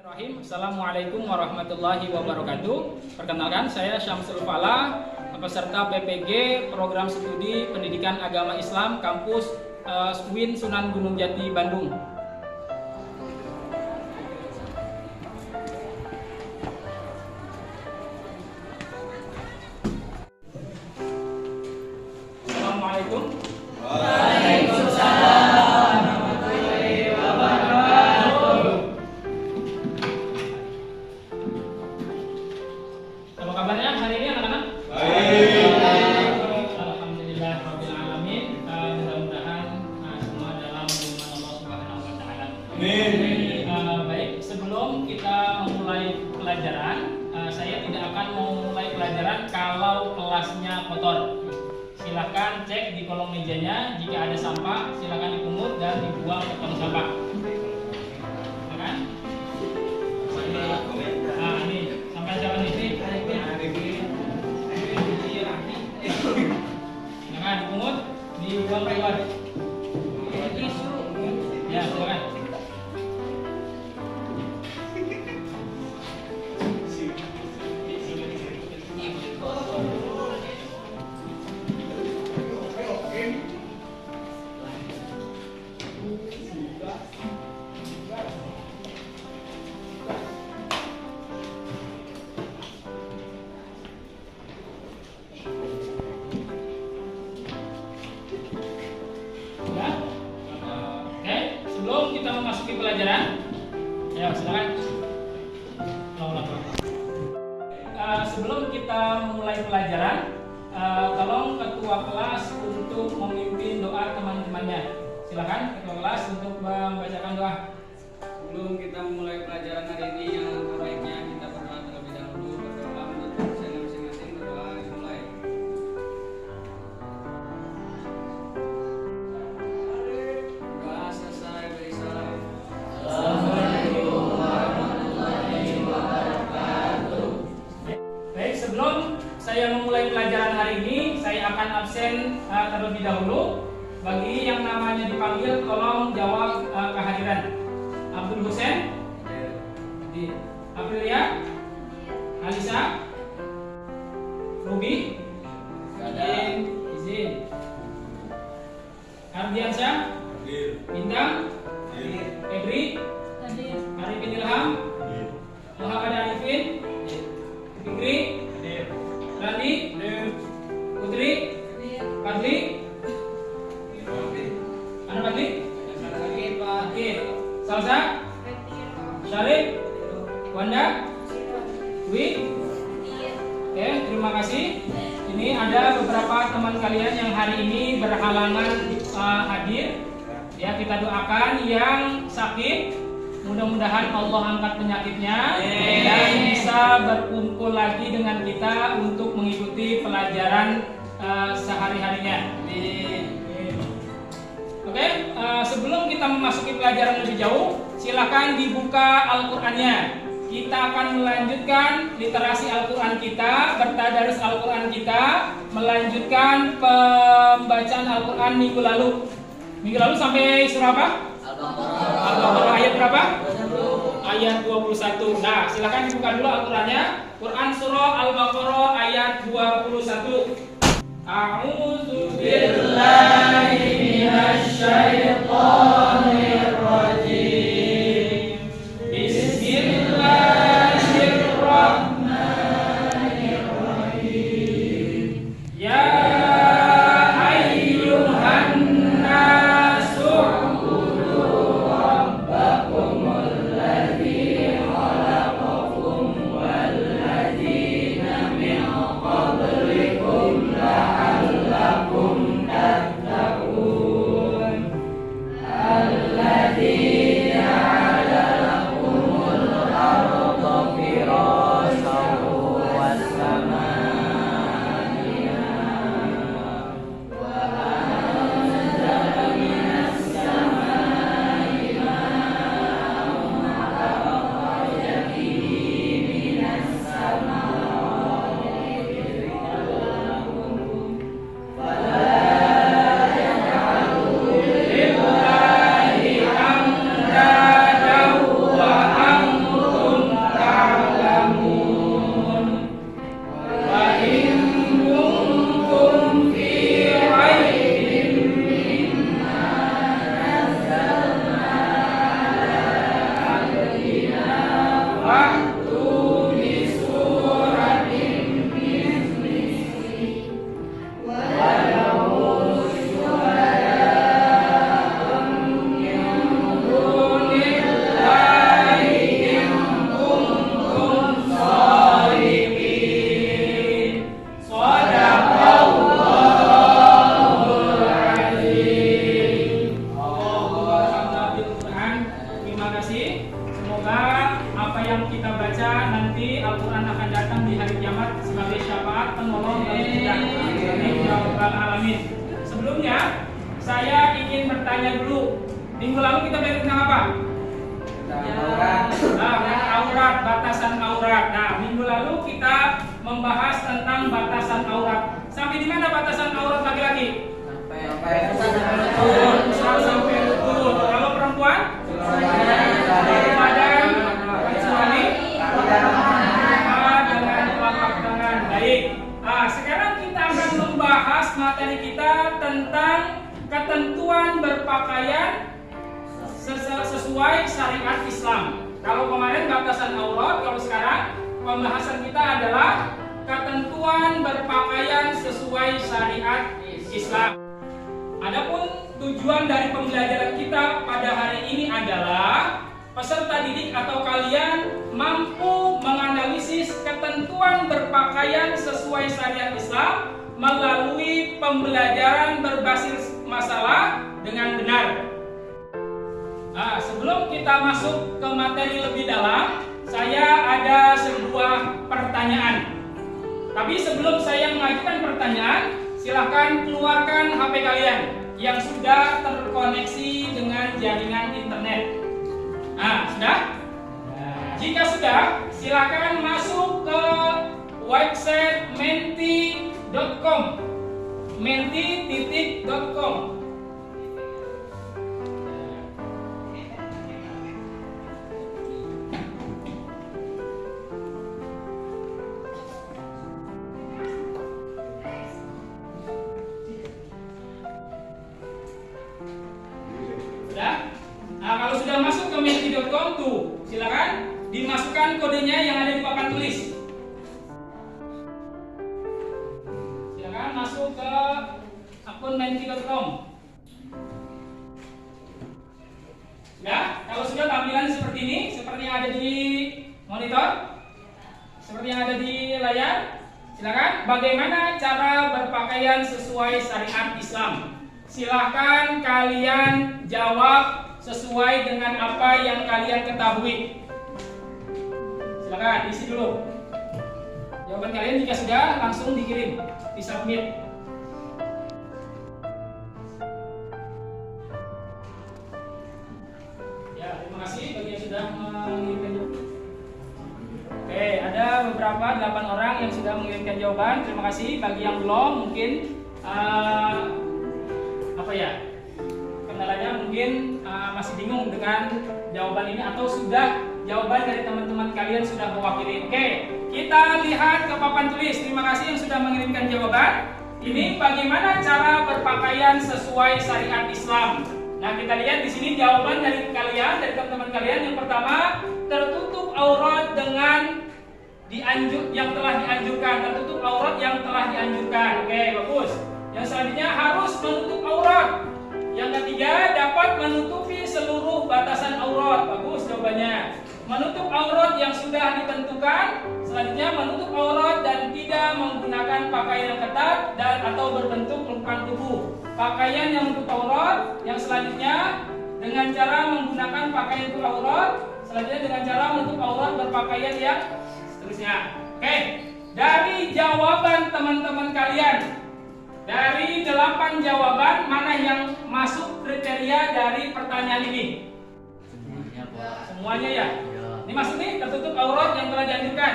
Assalamualaikum warahmatullahi wabarakatuh. Perkenalkan, saya Syamsul Fala, peserta PPG Program Studi Pendidikan Agama Islam Kampus UIN Sunan Gunung Jati, Bandung. Assalamualaikum. Apa kabarnya hari ini anak-anak? Baik. Alhamdulillah rabbil alamin. Mudah-mudahan semua dalam lindungan Allah Subhanahu wa taala. Amin. Baik, sebelum kita memulai pelajaran, saya tidak akan memulai pelajaran kalau kelasnya kotor. Silahkan cek di kolong mejanya, jika ada sampah silahkan dipungut dan dibuang ke tong sampah. Silakan. Nah, ini sampai jalan ini. Silakan dipungut, dibuang keluar. Ya, silakan. Sebelum kita memasuki pelajaran, ya silakan. Sebelum kita memulai pelajaran, tolong ketua kelas untuk memimpin doa teman-temannya. Silakan ketua kelas untuk membacakan doa. Sebelum kita memulai pelajaran hari ini, yang langkah baiknya kita berdoa terlebih dahulu. Berdoa menurut dosen masing-masing. Berdoa dimulai. Doa selesai, beri salam. Assalamualaikum warahmatullahi wabarakatuh. Baik, sebelum saya memulai pelajaran hari ini, saya akan absen terlebih dahulu. Bagi yang namanya dipanggil, tolong jawab kehadiran. Abdul Husain, Aprilia, Alisa, Ruby, izin, Ardiansyah, Bintang, Febri, Arifin Ilham, Muhammad Arifin, Fikri, Randi, Putri, Fadli, mana Fadli? Salsa, Syarif, Wanda, Dwi. Oke, terima kasih. Ini ada beberapa teman kalian yang hari ini berhalangan hadir. Ya, kita doakan yang sakit, mudah-mudahan Allah angkat penyakitnya dan bisa berkumpul lagi dengan kita untuk mengikuti pelajaran sehari-harinya. Oke, sebelum kita memasuki pelajaran lebih jauh, silakan dibuka Al-Qur'annya. Kita akan melanjutkan literasi Al-Qur'an kita, bertadarus Al-Qur'an kita, melanjutkan pembacaan Al-Qur'an minggu lalu. Minggu lalu sampai surah apa? Al-Baqarah ayat berapa? Ayat 21. Nah, silakan dibuka dulu Al-Qur'annya. Quran surah Al-Baqarah ayat 21. A'udzu billahi minasy syaithanir rajim. Bismillahirrahmanirrahim. Ya ayyuhan nasu u'budu rabbakumul ladzi khalaqakum wal ladzina min qablikum la'allakum tattaqun. yang kita baca nanti Al-Quran akan datang di hari kiamat sebagai syafaat penolong bagi kita. Amin ya rabbal alamin. Sebelumnya saya ingin bertanya dulu. Minggu lalu kita belajar tentang apa? Aurat, batasan aurat. Nah, minggu lalu kita membahas tentang batasan aurat. Sampai di mana batasan aurat laki-laki? Sampai lutut. Kalau perempuan? Badan kecuali dengan telapak tangan. Baik. Nah, sekarang kita akan membahas materi kita tentang ketentuan berpakaian sesuai syariat Islam. Kalau kemarin batasan aurat, kalau sekarang pembahasan kita adalah ketentuan berpakaian sesuai syariat Islam. Adapun tujuan dari pembelajaran kita pada hari ini adalah peserta didik atau kalian mampu menganalisis ketentuan berpakaian sesuai syariat Islam melalui pembelajaran berbasis masalah dengan benar. Nah, sebelum kita masuk ke materi lebih dalam, saya ada sebuah pertanyaan. Tapi sebelum saya mengajukan pertanyaan, silahkan keluarkan HP kalian yang sudah terkoneksi dengan jaringan internet. Nah, sudah? Jika sudah, silahkan masuk ke website menti.com. menti.com. Nah, kalau sudah masuk ke menti.com tuh, silakan dimasukkan kodenya yang ada di papan tulis. Silakan masuk ke akun menti.com. Sudah? Kalau sudah tampilan seperti ini, seperti yang ada di monitor, seperti yang ada di layar. Silakan, bagaimana cara berpakaian sesuai syariat Islam? Silahkan kalian jawab sesuai dengan apa yang kalian ketahui. Silakan isi dulu. Jawaban kalian jika sudah langsung dikirim, disubmit. Ya, terima kasih bagi yang sudah mengirimkan jawaban. Oke, ada beberapa 8 orang yang sudah mengirimkan jawaban. Terima kasih. Bagi yang belum, mungkin kendalanya mungkin masih bingung dengan jawaban ini atau sudah jawaban dari teman-teman kalian sudah mewakili. Oke, kita lihat ke papan tulis. Terima kasih yang sudah mengirimkan jawaban. Ini bagaimana cara berpakaian sesuai syariat Islam. Nah, kita lihat di sini jawaban dari kalian, dari teman-teman kalian. Yang pertama, tertutup aurat dengan yang telah dianjurkan. Tertutup aurat yang telah dianjurkan. Oke, bagus. Yang selanjutnya harus menutup aurat. Yang ketiga, dapat menutupi seluruh batasan aurat. Bagus jawabannya. Menutup aurat yang sudah ditentukan. Selanjutnya, menutup aurat dan tidak menggunakan pakaian yang ketat dan atau berbentuk lengkap tubuh. Pakaian yang menutup aurat. Yang selanjutnya, dengan cara menggunakan pakaian untuk aurat. Selanjutnya, dengan cara menutup aurat berpakaian yang seterusnya. Oke, dari jawaban teman-teman kalian, dari 8 jawaban, mana yang masuk kriteria dari pertanyaan ini? Semuanya ya? Ini masuk nih, tertutup aurat yang telah dianjurkan.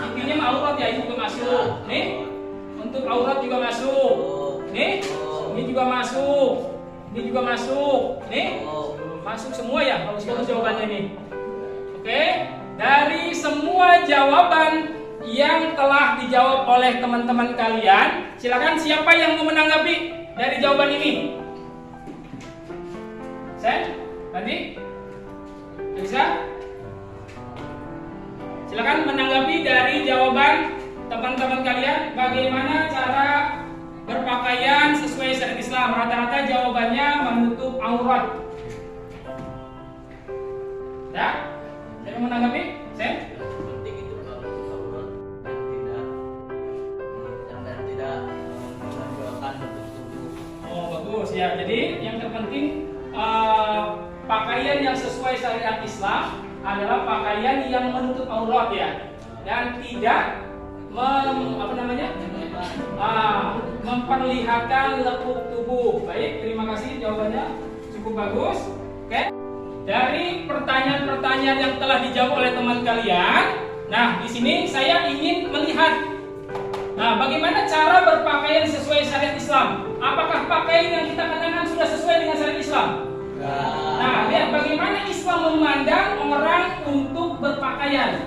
Intinya aurat ya, ini juga masuk. Nih, untuk aurat juga masuk. Nih, ini juga masuk. Ini juga masuk. Nih, masuk semua ya, bagus-bagus jawabannya nih. Oke, dari semua jawaban yang telah dijawab oleh teman-teman kalian, silakan siapa yang mau menanggapi dari jawaban ini? Sen? Tadi? Bisa? Silakan menanggapi dari jawaban teman-teman kalian, bagaimana cara berpakaian sesuai syariat Islam. Rata-rata jawabannya menutup aurat. Dah? Siapa yang menanggapi? Sen? Ya, jadi yang terpenting pakaian yang sesuai syariat Islam adalah pakaian yang menutup aurat ya, dan tidak memperlihatkan lekuk tubuh. Baik, terima kasih jawabannya cukup bagus. Oke. Dari pertanyaan-pertanyaan yang telah dijawab oleh teman kalian, nah di sini saya ingin melihat, nah bagaimana cara berpakaian sesuai syariat Islam. Apakah pakaian yang kita kenakan sudah sesuai dengan syariat Islam? Nah, lihat bagaimana Islam memandang orang untuk berpakaian.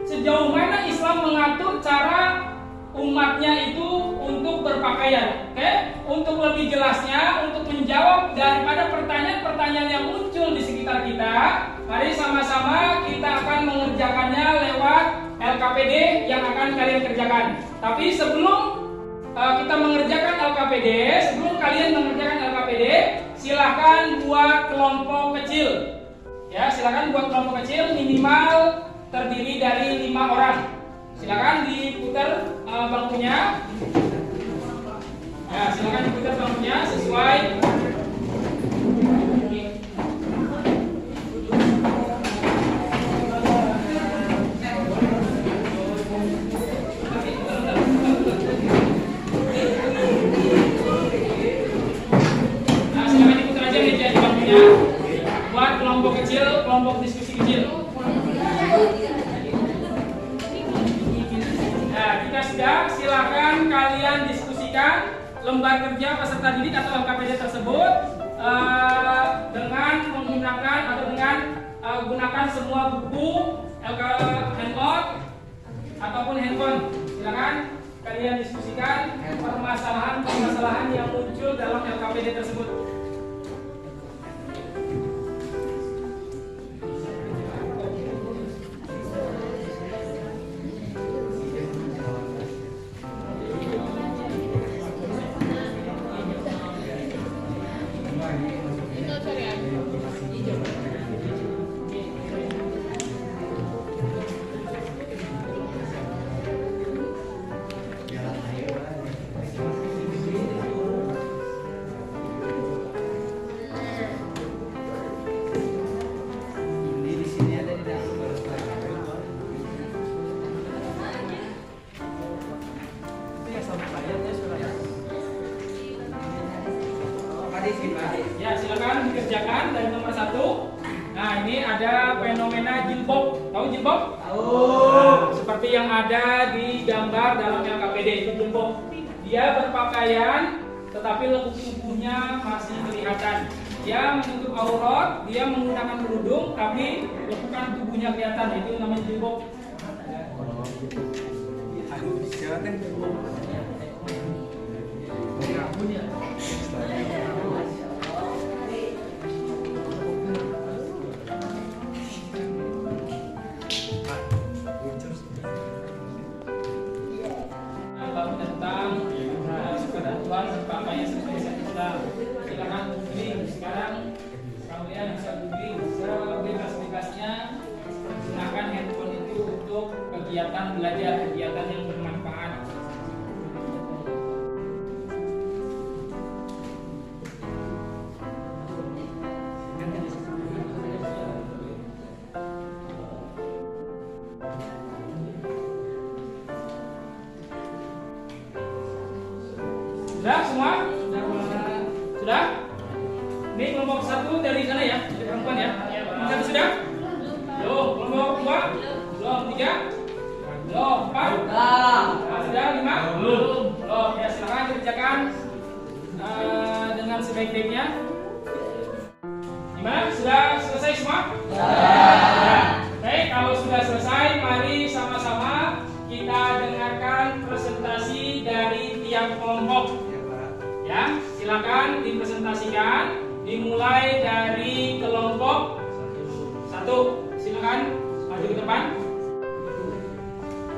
Sejauh mana Islam mengatur cara umatnya itu untuk berpakaian. Oke? Untuk lebih jelasnya, untuk menjawab daripada pertanyaan-pertanyaan yang muncul di sekitar kita, mari sama-sama kita akan mengerjakannya lewat LKPD yang akan kalian kerjakan. Tapi sebelum kita mengerjakan LKPD, sebelum kalian mengerjakan LKPD, silahkan buat kelompok kecil. Ya, silahkan buat kelompok kecil minimal terdiri dari 5 orang. Silakan diputar bangkunya. Ya, silakan diputar bangkunya sesuai. Nah, silakan diputar aja meja di bangkunya. Buat kelompok kecil, kelompok diskusi kecil. Silakan kalian diskusikan lembar kerja peserta didik atau LKPD tersebut dengan menggunakan atau dengan gunakan semua buku handout ataupun handphone. Silakan kalian diskusikan permasalahan yang muncul dalam LKPD tersebut. Ya, silakan dikerjakan dari nomor 1. Nah, ini ada fenomena jilbab. Tahu jilbab? Tahu. Nah, seperti yang ada di gambar dalam LKPD itu jilbab. Dia berpakaian tetapi lekuk tubuhnya masih kelihatan. Dia menutup aurat, dia menggunakan kerudung tapi lekukan tubuhnya kelihatan. Itu namanya jilbab. Berpakaian sesuai syariat Islam. Silakan googling sekarang, kalian bisa googling sebebas-bebasnya. Gunakan handphone itu untuk kegiatan belajar, kegiatan yang bermanfaat. Sudah semua? Sudah? Ini kelompok 1 dari sana ya, dari perempuan ya. Satu sudah? Belum. Kelompok 2? Belum. 3? Belum. 4? Nah, sudah 5? Belum. Ya, silakan dikerjakan dengan sebaik-baiknya. Gimana? Sudah selesai semua? Ya. Baik, kalau sudah selesai, mari sama-sama kita dengarkan presentasi dari tiap kelompok. Ya, silakan dipresentasikan, dimulai dari kelompok 1. Silakan maju ke depan.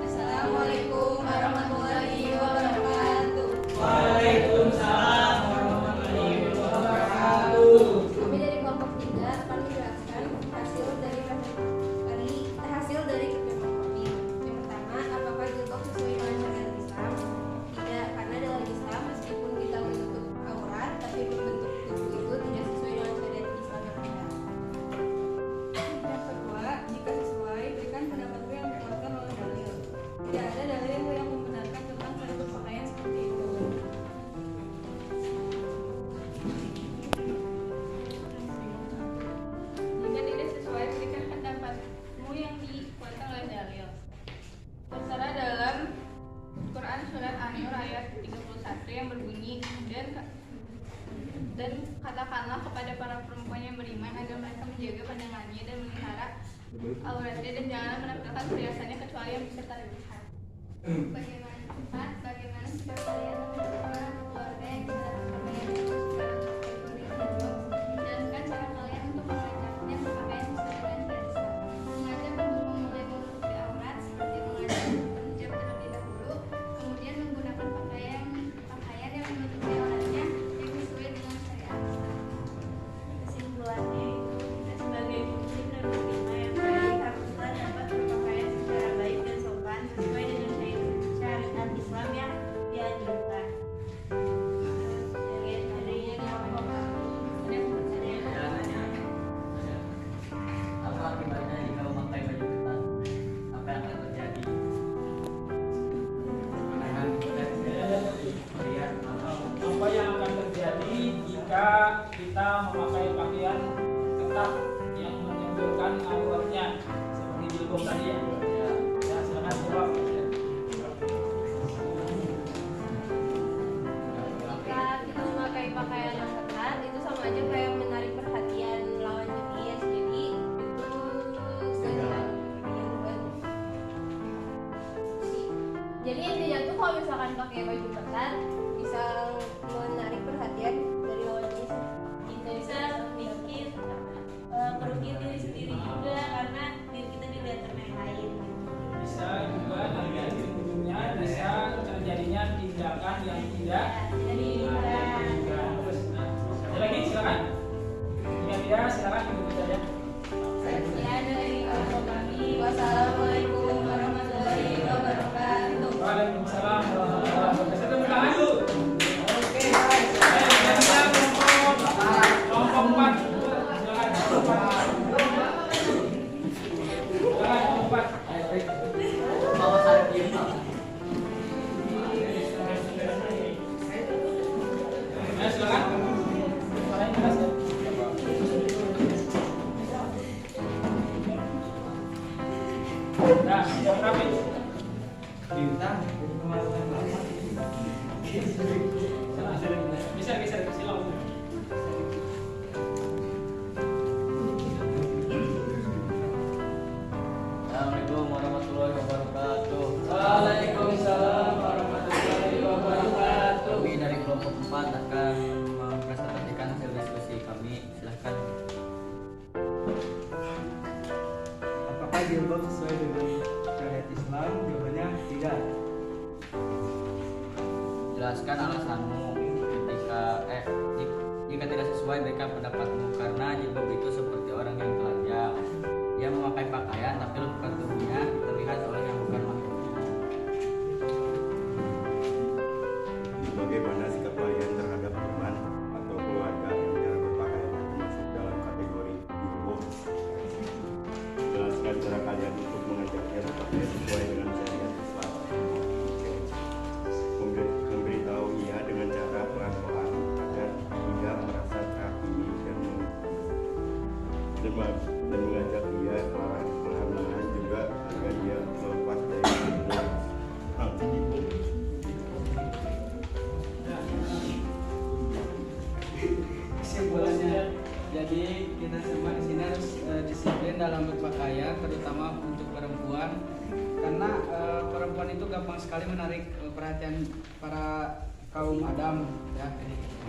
Assalamualaikum warahmatullahi wabarakatuh. Waalaikumsalam warahmatullahi wabarakatuh. Kami dari kelompok 3 akan menjelaskan hasil dari kerja kami. Yang pertama, apakah jilbab sesuai dengan syariat Islam? Tidak, karena dalam Islam meskipun kita menutup aurat, tapi membentuk tubuh itu tidak sesuai dengan syariat Islam yang ada. Yang kedua, katakanlah kepada para perempuan yang beriman agar mereka menjaga pandangannya dan memelihara auratnya dan janganlah menampilkan perhiasannya kecuali yang bisa terlihat. Bagaimana sikap kalian menjaga keluarga yang berpakaian menjalankan cara kalian untuk mengajarnya berpakaian sesuai dengan syariat Islam, mengajar untuk memulai menutupi aurat seperti mengajar berhijab terlebih dahulu, kemudian menggunakan pakaian yang menutupi auratnya yang sesuai dengan syariat Islam. Kesimpulannya itu kita sebagai muslim dan muslimah yang baik haruslah dapat berpakaian secara baik dan sopan sesuai dengan syariat Islam yang dianjurkan. Apa akibatnya jika memakai baju ketat? Apa yang akan terjadi? Apa yang akan terjadi jika kita memakai pakaian ketat yang menunjukkan auratnya seperti jilbab tadi ya? Ya, silakan jawab. Jika kita memakai pakaian yang ketat itu sama aja kayak menarik perhatian lawan jenis, jadi itu segala yang bagus. Jadi intinya tuh kalau misalkan pakai baju ketat bisa menarik perhatian dari lawan jenis. Kita bisa bikin merugikan diri sendiri juga karena biar kita dilihat sama yang lain. Bisa juga dari ujungnya bisa terjadinya tindakan yang tidak diinginkan. Terus, ada lagi silakan. Jika tidak silakan ikuti saja. Sekian dari kami. Wassalamualaikum warahmatullahi wabarakatuh. Waalaikumsalam warahmatullahi wabarakatuh. Tepuk tangan dulu. Oke, baik. Kita kelompok 4. Silakan kelompok 4. Silakan kelompok 4. Bawa sarung dia. Ya, silakan. Suaranya jelas ya. Nah, yang rapi. Bisa silakan. Assalamualaikum warahmatullahi wabarakatuh. Waalaikumsalam warahmatullahi wabarakatuh. Kami dari kelompok 4 akan mempresentasikan hasil diskusi kami. Silahkan. Apakah jilbab sesuai dengan syariat Islam? Jawabannya tidak. Jelaskan alasanmu jika tidak sesuai dengan pendapatmu, karena jilbab itu seperti orang yang telanjang. Dia memakai pakaian tapi bukan tubuhnya terlihat oleh yang bukan makhluknya. Bagaimana sikap kalian terhadap teman atau keluarga yang jarang berpakaian termasuk dalam kategori jilbab? Jelaskan cara kalian untuk mengajaknya berpakaian sesuai dengan syariat Islam. Memberitahu ia dengan cara pelan-pelan agar tidak merasa terhakimi dan mengajak dia perlahan-lahan juga agar dia melepas dari jilbab. Kesimpulannya, jadi kita semua di sini harus disiplin dalam berpakaian, terutama untuk perempuan, karena perempuan itu gampang sekali menarik perhatian para kaum Adam, ya.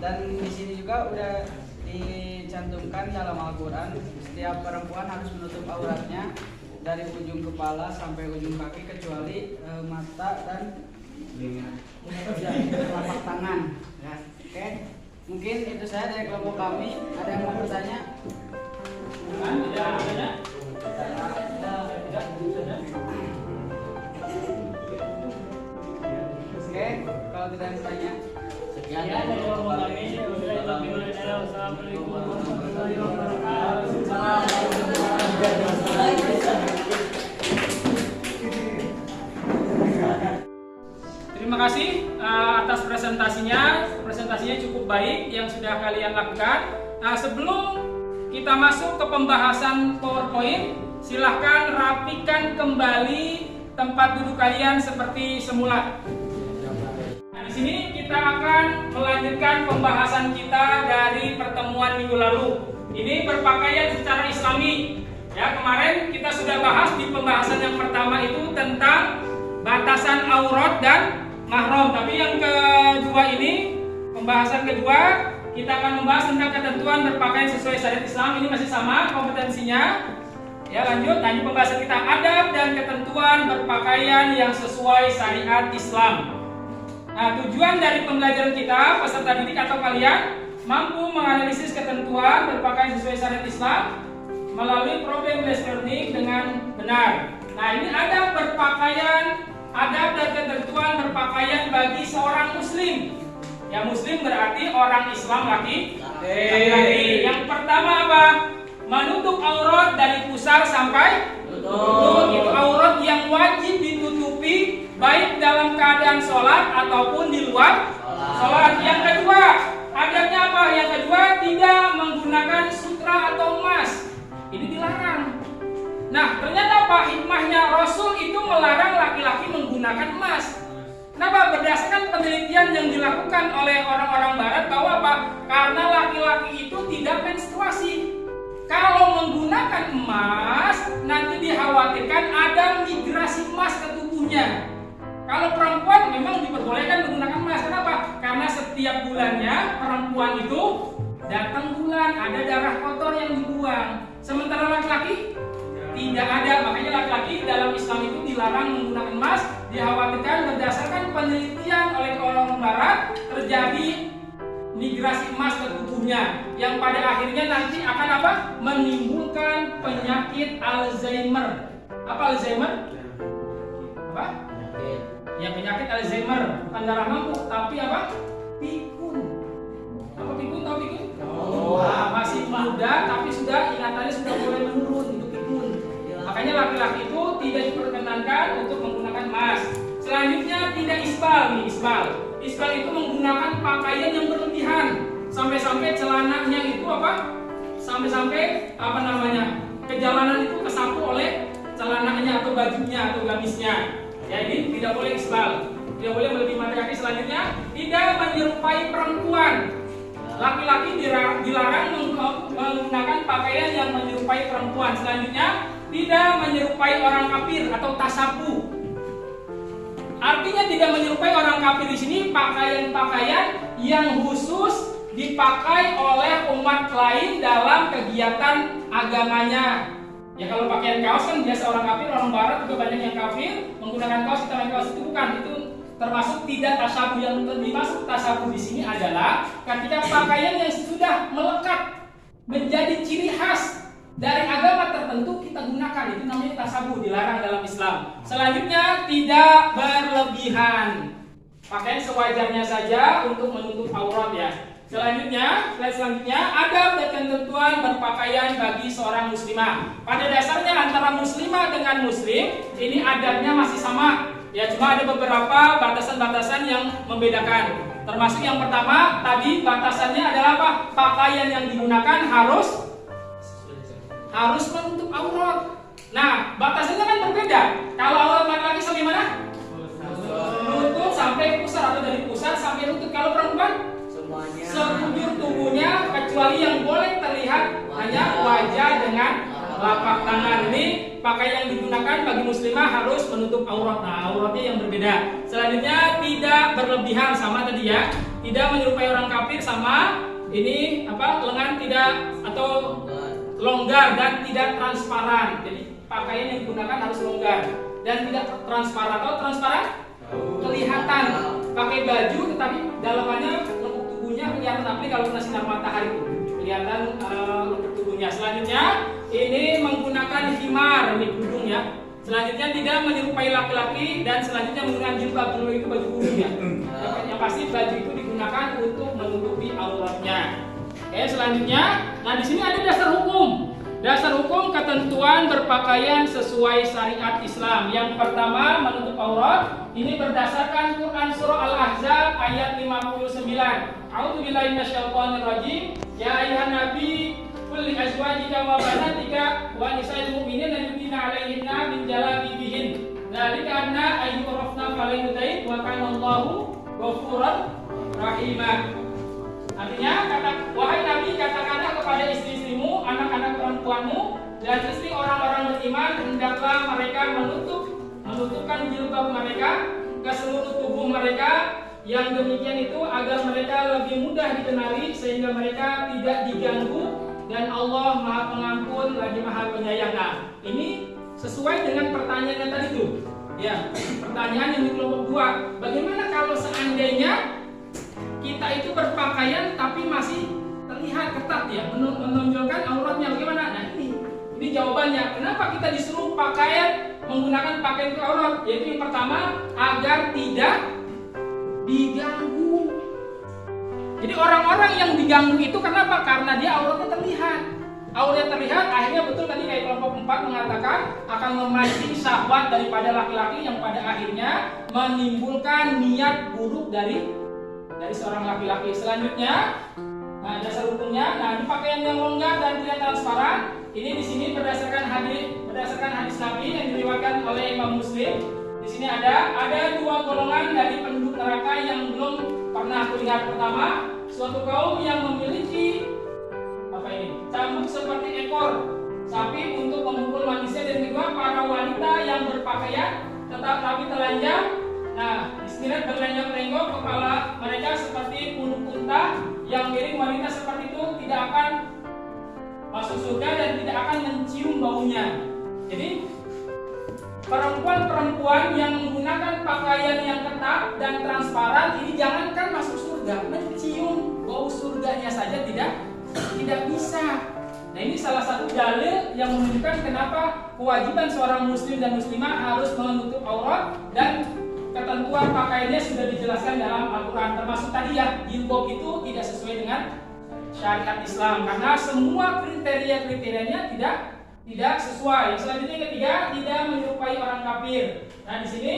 Dan di sini juga udah dicantumkan dalam Al-Quran, setiap perempuan harus menutup auratnya dari ujung kepala sampai ujung kaki kecuali mata dan telapak tangan, ya. Oke. Mungkin itu saya dari kelompok kami. Ada yang mau bertanya? Oke, kalau tidak ada yang bertanya. Sekian Ya, dari kelompok kami. Wassalamualaikum warahmatullahi wabarakatuh. Terima kasih atas presentasinya. Presentasinya cukup baik yang sudah kalian lakukan. Sebelum kita masuk ke pembahasan PowerPoint, silahkan rapikan kembali tempat duduk kalian seperti semula. Di sini kita akan melanjutkan pembahasan kita dari pertemuan minggu lalu. Ini berpakaian secara Islami. Ya, kemarin kita sudah bahas di pembahasan yang pertama itu tentang batasan aurat dan mahram. Tapi yang kedua ini, pembahasan kedua, kita akan membahas tentang ketentuan berpakaian sesuai syariat Islam. Ini masih sama kompetensinya. Ya, lanjut. Nah, ini pembahasan kita, adab dan ketentuan berpakaian yang sesuai syariat Islam. Nah, tujuan dari pembelajaran kita, peserta didik atau kalian mampu menganalisis ketentuan berpakaian sesuai syariat Islam melalui problem based learning dengan benar. Nah, ini adab berpakaian, adab dan ketentuan berpakaian bagi seorang muslim. Ya, muslim berarti orang Islam laki-laki. Yang pertama apa? Menutup aurat dari pusar sampai lutut. Itu aurat yang wajib ditutupi baik dalam keadaan sholat ataupun di luar sholat. Yang kedua, adabnya apa? Yang kedua, tidak menggunakan sutra atau emas. Ini dilarang. Nah, ternyata apa hikmahnya? Rasul itu melarang laki-laki menggunakan emas. Kenapa? Berdasarkan penelitian yang dilakukan oleh orang-orang barat bahwa apa? Karena laki-laki itu tidak menstruasi. Kalau menggunakan emas, nanti dikhawatirkan ada migrasi emas ke tubuhnya. Kalau perempuan memang diperbolehkan menggunakan emas. Kenapa? Karena setiap bulannya perempuan itu datang bulan, ada darah kotor yang dibuang. Sementara laki-laki tidak ada. Makanya laki-laki dalam Islam itu dilarang menggunakan emas. Dikhawatirkan berdasarkan penelitian oleh orang barat terjadi migrasi emas ke tubuhnya yang pada akhirnya nanti akan apa? Menimbulkan penyakit Alzheimer. Apa Alzheimer? Apa? Ya, penyakit Alzheimer, bukan darah mabuk, tapi apa? Pikun. Apa pikun? Tahu pikun? Nah, masih muda tapi sudah ingatannya sudah mulai menurun, itu pikun. Makanya laki-laki itu tidak diperkenankan untuk menggunakan emas. Selanjutnya tidak isbal nih, isbal. Isbal itu menggunakan pakaian yang berlebihan. Sampai-sampai celananya itu apa? Sampai-sampai apa namanya? Kejalanan itu kesapu oleh celananya atau bajunya atau gamisnya. Ya, ini tidak boleh isbal. Tidak boleh melebihi mata kaki. Selanjutnya tidak menyerupai perempuan. Laki-laki dilarang menggunakan pakaian yang menyerupai perempuan. Selanjutnya tidak menyerupai orang kafir atau tasabu. Artinya tidak menyerupai orang kafir di sini pakaian-pakaian yang khusus dipakai oleh umat lain dalam kegiatan agamanya. Ya, kalau pakaian kaos kan biasa orang kafir, orang barat juga banyak yang kafir menggunakan kaos, kita pakai kaos itu bukan, itu termasuk tidak tasabuh. Yang dimaksud tasabuh di sini adalah ketika pakaian yang sudah melekat menjadi ciri khas dari agama tertentu kita gunakan, itu namanya tasabuh, dilarang dalam Islam. Selanjutnya tidak berlebihan, pakaian sewajarnya saja untuk menutup aurat ya. Selanjutnya, slide selanjutnya, adab dan ketentuan berpakaian bagi seorang muslimah. Pada dasarnya antara muslimah dengan muslim ini adabnya masih sama. Ya, cuma ada beberapa batasan-batasan yang membedakan. Termasuk yang pertama tadi batasannya adalah apa? Pakaian yang digunakan harus menutup aurat. Nah, batasannya kan berbeda. Kalau aurat laki-laki sampai mana? Lutut sampai pusar atau dari pusar sampai lutut. Kalau perempuan sekujur tubuhnya kecuali yang boleh terlihat hanya wajah dengan telapak tangan. Ini pakaian yang digunakan bagi muslimah harus menutup aurat. Nah, auratnya yang berbeda. Selanjutnya tidak berlebihan, sama tadi ya. Tidak menyerupai orang kafir, sama. Ini apa? Lengan tidak atau longgar dan tidak transparan. Jadi pakaian yang digunakan harus longgar dan tidak transparan. Atau transparan kelihatan. Pakai baju tetapi dalamannya kelihatan, tapi kalau kena sinar matahari kelihatan lengan tubuhnya. Selanjutnya ini menggunakan himar, ini kerudung ya. Selanjutnya tidak menyerupai laki-laki dan selanjutnya menggunakan jilbab, dulu itu baju kurung ya. Yang pasti baju itu digunakan untuk menutupi auratnya. Oke, selanjutnya, nah di sini ada dasar hukum. Dasar hukum ketentuan berpakaian sesuai syariat Islam. Yang pertama menutup aurat. Ini berdasarkan Quran surah Al-Ahzab ayat 59. A'udzubillahi minasyaitonirrajim. Ya ayyuhan nabi qul li azwajika wa banatika wa nisa'il mu'minina yudnina 'alaihinna min jalabibihin. Dzalika anna ayyurafna fala yudai wa kana Allahu Ghafuran rahimah. Artinya wahai Nabi, katakanlah kepada istri-istrimu, anak-anak perempuanmu, dan istri orang-orang beriman, hendaklah mereka menutupkan jilbab mereka ke seluruh tubuh mereka. Yang demikian itu agar mereka lebih mudah dikenali sehingga mereka tidak diganggu, dan Allah Maha Pengampun lagi Maha Penyayang. Nah, ini sesuai dengan pertanyaan yang tadi tuh. Ya, pertanyaan yang di kelompok 2. Bagaimana kalau seandainya kita itu berpakaian tapi masih terlihat ketat ya, menonjolkan auratnya, bagaimana? Nah, ini jawabannya. Kenapa kita disuruh menggunakan pakaian ke aurat? Yaitu yang pertama, agar tidak diganggu. Jadi orang-orang yang diganggu itu kenapa? Karena dia auratnya terlihat. Auratnya terlihat, akhirnya betul tadi kayak kelompok 4 mengatakan akan memancing syahwat daripada laki-laki yang pada akhirnya menimbulkan niat buruk dari seorang laki-laki. Selanjutnya, nah dasar hukumnya, nah ini pakaian yang longgar dan tidak transparan. Ini di sini berdasarkan hadis Nabi yang diriwayatkan oleh Imam Muslim. Di sini ada 2 golongan dari penduduk neraka yang belum pernah terlihat. Pertama, suatu kaum yang memiliki cambuk seperti ekor sapi untuk memukul manusia, dan kedua para wanita yang berpakaian tapi telanjang. Nah, di sini berlenggak-lenggok kepala mereka seperti punuk unta yang miring. Wanita seperti itu tidak akan masuk surga dan tidak akan mencium baunya. Jadi perempuan-perempuan yang menggunakan pakaian yang ketat dan transparan ini jangankan masuk surga, mencium bau surganya saja tidak bisa. Nah, ini salah satu dalil yang menunjukkan kenapa kewajiban seorang muslim dan muslimah harus menutup aurat, dan ketentuan pakaiannya sudah dijelaskan dalam Al-Quran. Termasuk tadi ya, jilbab itu tidak sesuai dengan syariat Islam karena semua kriteria-kriterianya tidak sesuai. Selanjutnya ketiga, tidak menyerupai orang kafir. Nah, di sini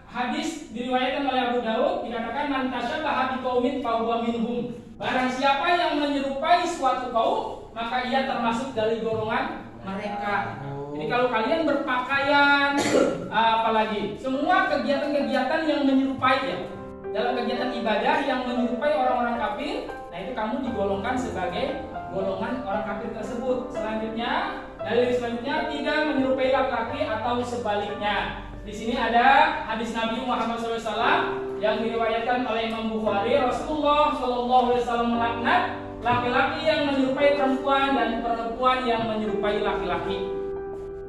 hadis diriwayatkan oleh Abu Daud dikatakan man tashabbaha biqaumin fahuwa minhum. Barang siapa yang menyerupai suatu kaum, maka ia termasuk dari golongan mereka. Jadi kalau kalian berpakaian, apalagi semua kegiatan-kegiatan yang menyerupai ya, dalam kegiatan ibadah yang menyerupai orang-orang kafir, nah itu kamu digolongkan sebagai golongan orang kafir tersebut. Selanjutnya, dalil selanjutnya tidak menyerupai laki-laki atau sebaliknya. Di sini ada hadis Nabi Muhammad SAW yang diriwayatkan oleh Imam Bukhari. Rasulullah SAW melaknat laki-laki yang menyerupai perempuan dan perempuan yang menyerupai laki-laki.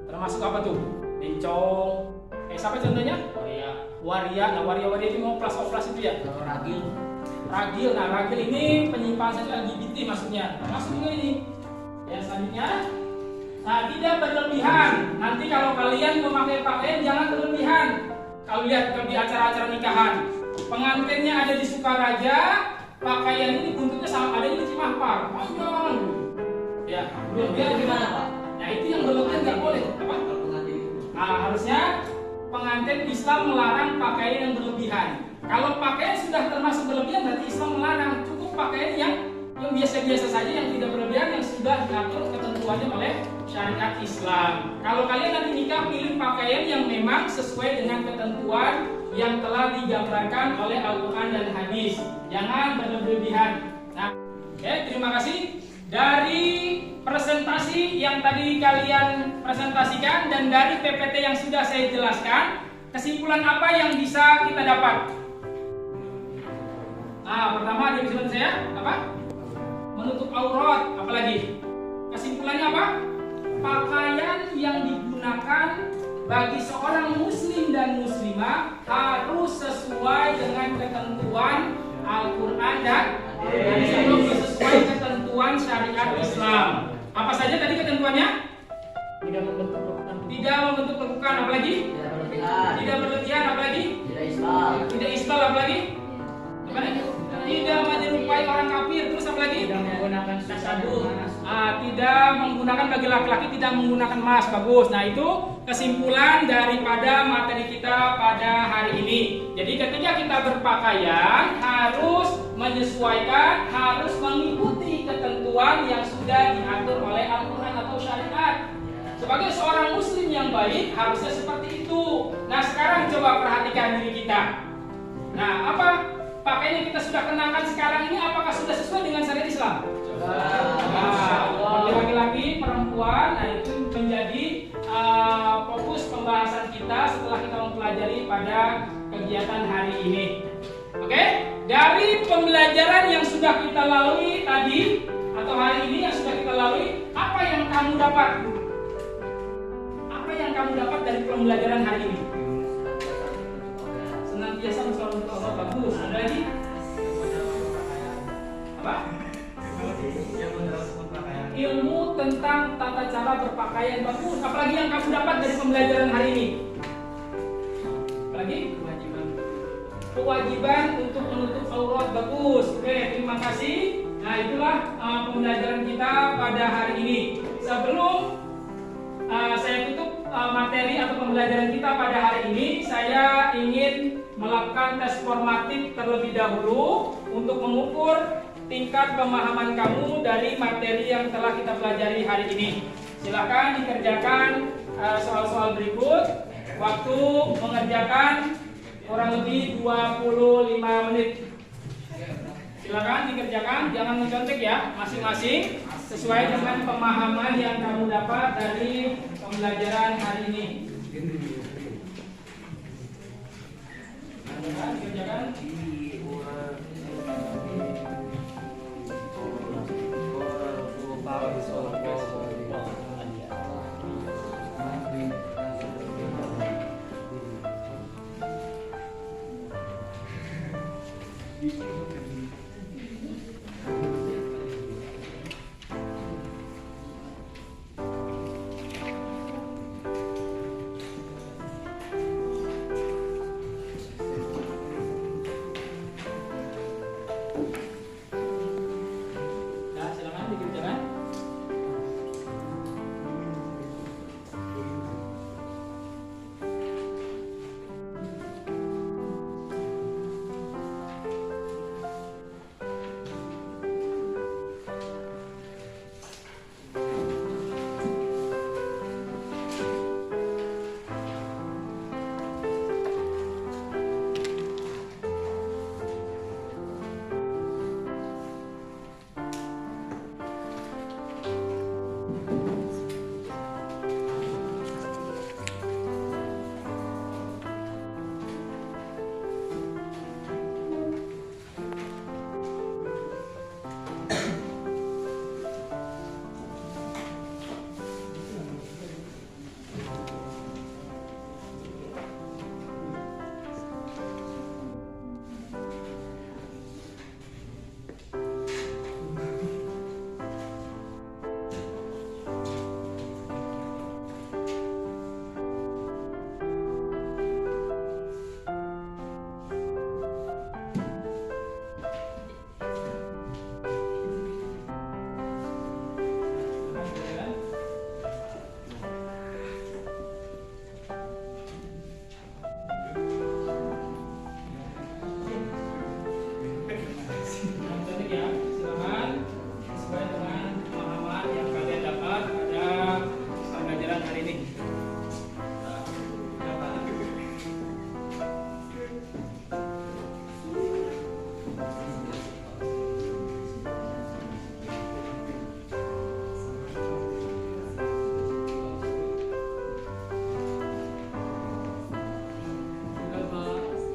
Termasuk apa tuh? Bencong. Siapa contohnya? Waria. Nah, waria itu mau oplas itu ya? Ragil. Nah, ragil ini penyimpangan LGBT maksudnya. Termasuk juga ini. Yang selanjutnya, nah, tidak berlebihan. Nanti kalau kalian memakai pakaian jangan berlebihan. Kalau lihat di acara-acara nikahan, pengantinnya ada di Sukaraja, pakaian ini buntutnya sama ada di Cimahpar. Panjang. Ya, berlebihan gimana Pak? Nah, itu yang berlebihan nggak boleh. Apa? Nah, harusnya pengantin Islam melarang pakaian yang berlebihan. Kalau pakaian sudah termasuk berlebihan, berarti Islam melarang. Cukup pakaian yang biasa-biasa saja, yang tidak berlebihan, yang sudah diatur ketentuannya oleh syariat Islam. Kalau kalian nanti nikah, pilih pakaian yang memang sesuai dengan ketentuan yang telah digambarkan oleh Al-Quran dan hadis. Jangan berlebihan. Nah, oke, terima kasih. Dari presentasi yang tadi kalian presentasikan dan dari PPT yang sudah saya jelaskan, kesimpulan apa yang bisa kita dapat? Nah, pertama ada kesimpulan saya apa? Menutup aurat. Apalagi? Kesimpulannya apa? Pakaian yang digunakan bagi seorang muslim dan muslimah harus sesuai dengan ketentuan Al-Quran dan sesuai ketentuan syariat Islam. Apa saja tadi ketentuannya? Tidak membentuk lekukan, apalagi? Tidak berlebihan, apalagi? Tidak isbal, apalagi? Tidak menyerupai orang kafir, terus apalagi? Tidak menggunakan tasabuh. Tidak menggunakan bagi laki-laki, tidak menggunakan emas. Bagus. Nah, itu kesimpulan daripada materi kita pada hari ini. Jadi ketika kita berpakaian harus menyesuaikan, harus mengikuti ketentuan yang sudah diatur oleh Al-Quran atau syariat. Sebagai seorang muslim yang baik harusnya seperti itu. Nah, sekarang coba perhatikan diri kita. Nah, apa pakaian yang kita sudah kenakan sekarang ini apakah sudah sesuai dengan syariat Islam? Nah, bagi laki-laki, perempuan, nah itu menjadi fokus pembahasan kita setelah kita mempelajari pada kegiatan hari ini. Oke? Dari pembelajaran yang sudah kita lalui tadi atau hari ini yang sudah kita lalui, apa yang kamu dapat? Apa yang kamu dapat dari pembelajaran hari ini? Senantiasa bersolat untuk Allah, bagus. Ada lagi? Apa? Ilmu tentang tata cara berpakaian, bagus. Apalagi yang kamu dapat dari pembelajaran hari ini? Lagi? Kewajiban untuk menutup aurat, bagus. Oke, terima kasih. Nah, itulah pembelajaran kita pada hari ini. Sebelum saya tutup materi atau pembelajaran kita pada hari ini, saya ingin melakukan tes formatif terlebih dahulu untuk mengukur tingkat pemahaman kamu dari materi yang telah kita pelajari hari ini. Silakan dikerjakan soal-soal berikut. Waktu mengerjakan kurang lebih 25 menit. Silakan dikerjakan, jangan mencontek ya, masing-masing sesuai dengan pemahaman yang kamu dapat dari pembelajaran hari ini. Dikerjakan.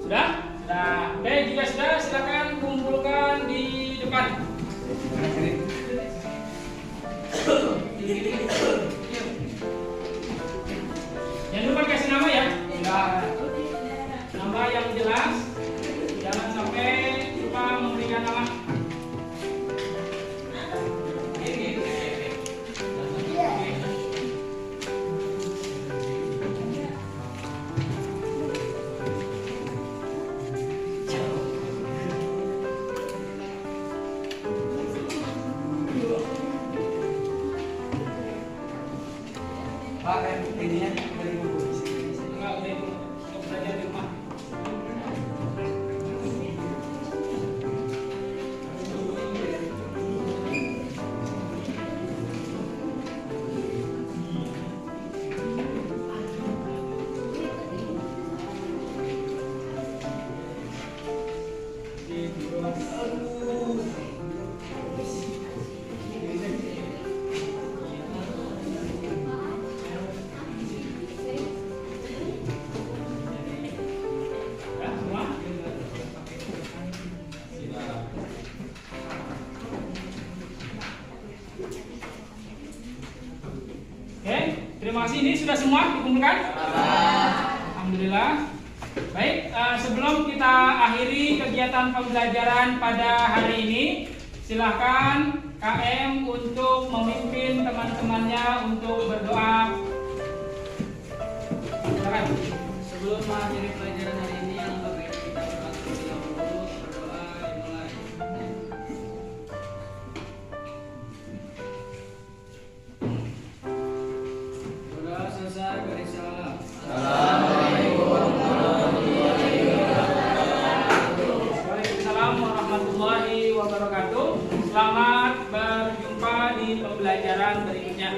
Sudah? Nah, oke, jika sudah, silakan kumpulkan di depan. Jangan lupa kasih nama ya. Nama yang jelas. Jangan sampai lupa memberikan nama. Pak, ininya dari buku. Enggak, udah itu untuk belajar di rumah. Terima kasih. Ini sudah semua dikumpulkan? Alhamdulillah. Baik, sebelum kita akhiri kegiatan pembelajaran pada hari ini, silakan KM untuk memimpin teman-temannya untuk berdoa. Silakan. Sebelum mengakhiri pelajaran hari ini, yang baik kita berdoa terlebih dahulu. Berdoa dimulai. Sudah selesai, beri salam. Waalaikumsalam warahmatullahi wabarakatuh. Selamat berjumpa di pembelajaran berikutnya.